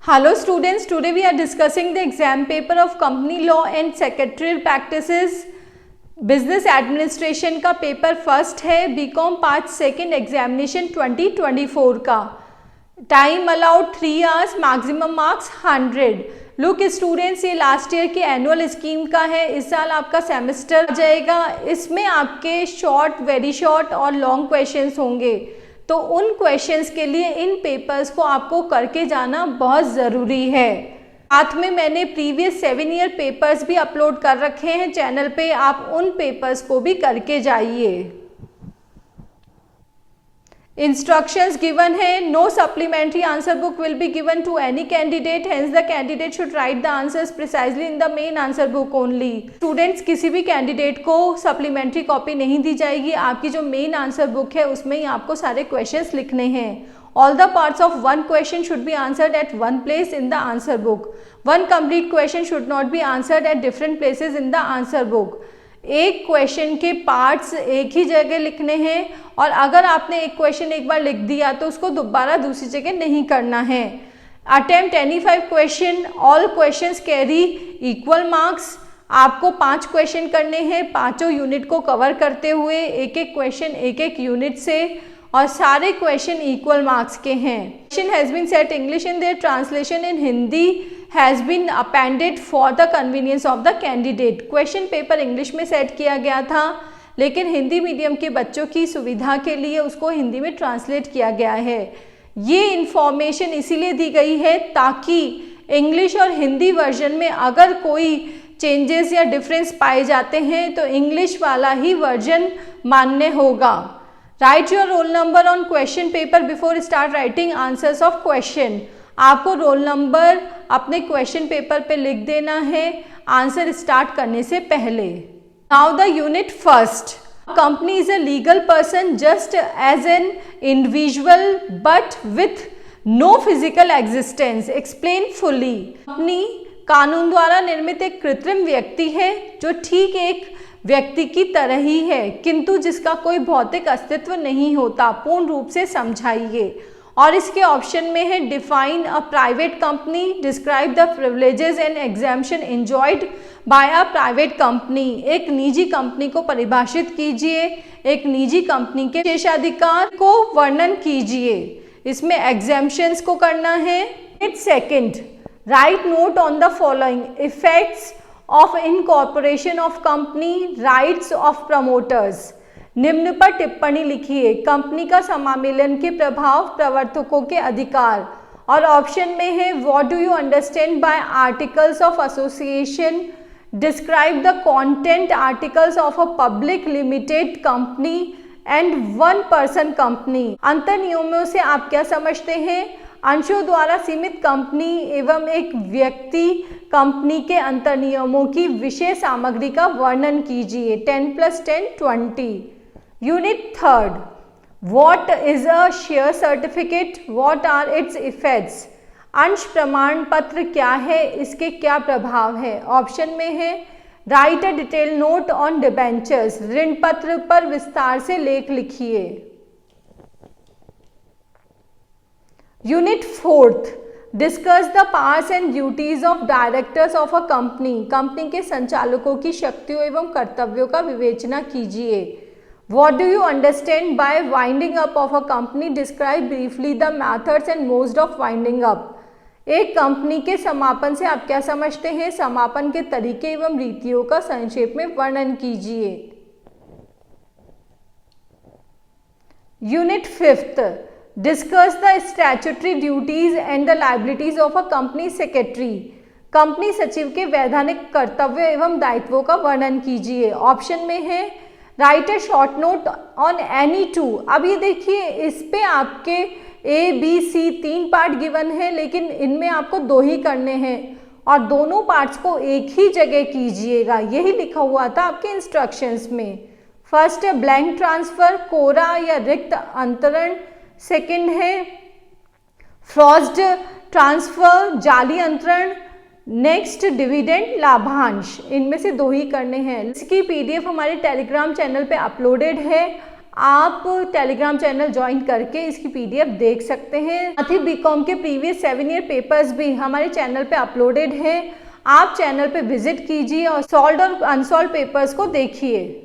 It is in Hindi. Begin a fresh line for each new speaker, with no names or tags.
Hello students, today we are discussing the exam paper of company law and secretarial practices. Business administration का पेपर फर्स्ट है, बीकॉम पार्ट सेकंड एग्जामिनेशन 2024 का. Time allowed 3 hours, maximum marks 100. Look students, ये लास्ट ईयर की एनुअल स्कीम का है. इस साल आपका सेमेस्टर आ जाएगा. इसमें आपके शॉर्ट, वेरी शॉर्ट और लॉन्ग क्वेश्चंस होंगे. तो उन क्वेश्चंस के लिए इन पेपर्स को आपको करके जाना बहुत ज़रूरी है. साथ में मैंने प्रीवियस 7 ईयर पेपर्स भी अपलोड कर रखे हैं चैनल पे, आप उन पेपर्स को भी करके जाइए. इंस्ट्रक्शंस गिवन है. No supplementary answer book will be given to any candidate, hence the candidate should write the answers precisely in the main answer book only. Students, किसी भी कैंडिडेट को सप्लीमेंट्री कॉपी नहीं दी जाएगी. आपकी जो मेन आंसर बुक है उसमें ही आपको सारे क्वेश्चंस लिखने हैं. All the parts of one question should be answered at one place in the answer book. One complete question should not be answered at different places in the answer book. एक क्वेश्चन के पार्ट्स एक ही जगह लिखने हैं और अगर आपने एक क्वेश्चन एक बार लिख दिया तो उसको दोबारा दूसरी जगह नहीं करना है. Attempt any 5 question. All questions carry equal marks. आपको 5 क्वेश्चन करने हैं, पांचों यूनिट को कवर करते हुए, एक एक क्वेश्चन एक एक यूनिट से, और सारे क्वेश्चन इक्वल मार्क्स के हैं. Question has been set English in their translation in Hindi has been appended for the convenience of the candidate. Question paper English में सेट किया गया था, लेकिन हिंदी मीडियम के बच्चों की सुविधा के लिए उसको हिंदी में ट्रांसलेट किया गया है. ये इन्फॉर्मेशन इसीलिए दी गई है ताकि इंग्लिश और हिंदी वर्जन में अगर कोई चेंजेस या डिफरेंस पाए जाते हैं तो इंग्लिश वाला ही वर्जन मान्य होगा. Write your roll number on question paper before start writing answers of question. आपको रोल नंबर अपने क्वेश्चन पेपर पे लिख देना है आंसर स्टार्ट करने से पहले. Now the unit first. Company is a legal person just as an individual but with no physical existence. Explain fully. Company कानून द्वारा निर्मित एक कृत्रिम व्यक्ति है जो ठीक एक व्यक्ति की तरह ही है, किंतु जिसका कोई भौतिक अस्तित्व नहीं होता. पूर्ण रूप से समझाइए. और इसके ऑप्शन में है define a private company, describe the privileges and exemption enjoyed by a private company. एक निजी कंपनी को परिभाषित कीजिए, एक निजी कंपनी के विशेषाधिकार को वर्णन कीजिए. इसमें एग्जेम्पशंस को करना है. It's second, right note on the following effects of incorporation of company, rights of promoters. निम्न पर टिप्पणी लिखिए. कंपनी का समामेलन के प्रभाव, प्रवर्तकों के अधिकार. और ऑप्शन में है what do you understand by articles of association, describe the content articles of a public limited company and 1 person company. अंतर नियमों से आप क्या समझते हैं? अंशों द्वारा सीमित कंपनी एवं एक व्यक्ति कंपनी के अंतर नियमों की विषय सामग्री का वर्णन कीजिए. 10+10 20. Unit third. What is a share certificate, what are its effects. अंश प्रमाण पत्र क्या है, इसके क्या प्रभाव है. ऑप्शन में है right a detail note on debentures. ऋण पत्र पर विस्तार से लेख लिखिए. Unit fourth. Discuss the powers and duties of directors of a company. Company के संचालकों की शक्तियों एवं कर्तव्यों का विवेचना कीजिए. What do you understand by winding up of a company, describe briefly the methods and modes of winding up. एक कंपनी के समापन से आप क्या समझते हैं, समापन के तरीके एवं रीतियों का संक्षेप में वर्णन कीजिए. Unit fifth. Discuss the statutory duties and the liabilities of a company secretary. Company सचिव के वैधानिक कर्तव्य एवं दायित्वों का वर्णन कीजिए. ऑप्शन में है right a short note on any 2. अब ये देखिए, इस पे आपके ABC 3 पार्ट गिवन है, लेकिन इनमें आपको 2 ही करने हैं और दोनों पार्ट्स को एक ही जगह कीजिएगा. यही लिखा हुआ था आपके इंस्ट्रक्शंस में. फर्स्ट है ब्लैंक ट्रांसफर, कोरा या रिक्त अंतरण. सेकंड है फ्रॉज्ड ट्रांसफर, जाली अंतरण. नेक्स्ट डिविडेंड लाभांश. इनमें से 2 ही करने हैं. इसकी PDF हमारे टेलीग्राम चैनल पे अपलोडेड है, आप टेलीग्राम चैनल ज्वाइन करके इसकी पीडीएफ देख सकते हैं। साथ ही बीकॉम के प्रीवियस 7 ईयर पेपर्स भी हमारे चैनल पे अपलोडेड है। आप चैनल पे विजिट कीजिए और सॉल्व्ड और अनसॉल्व पेपर्स को देखिए।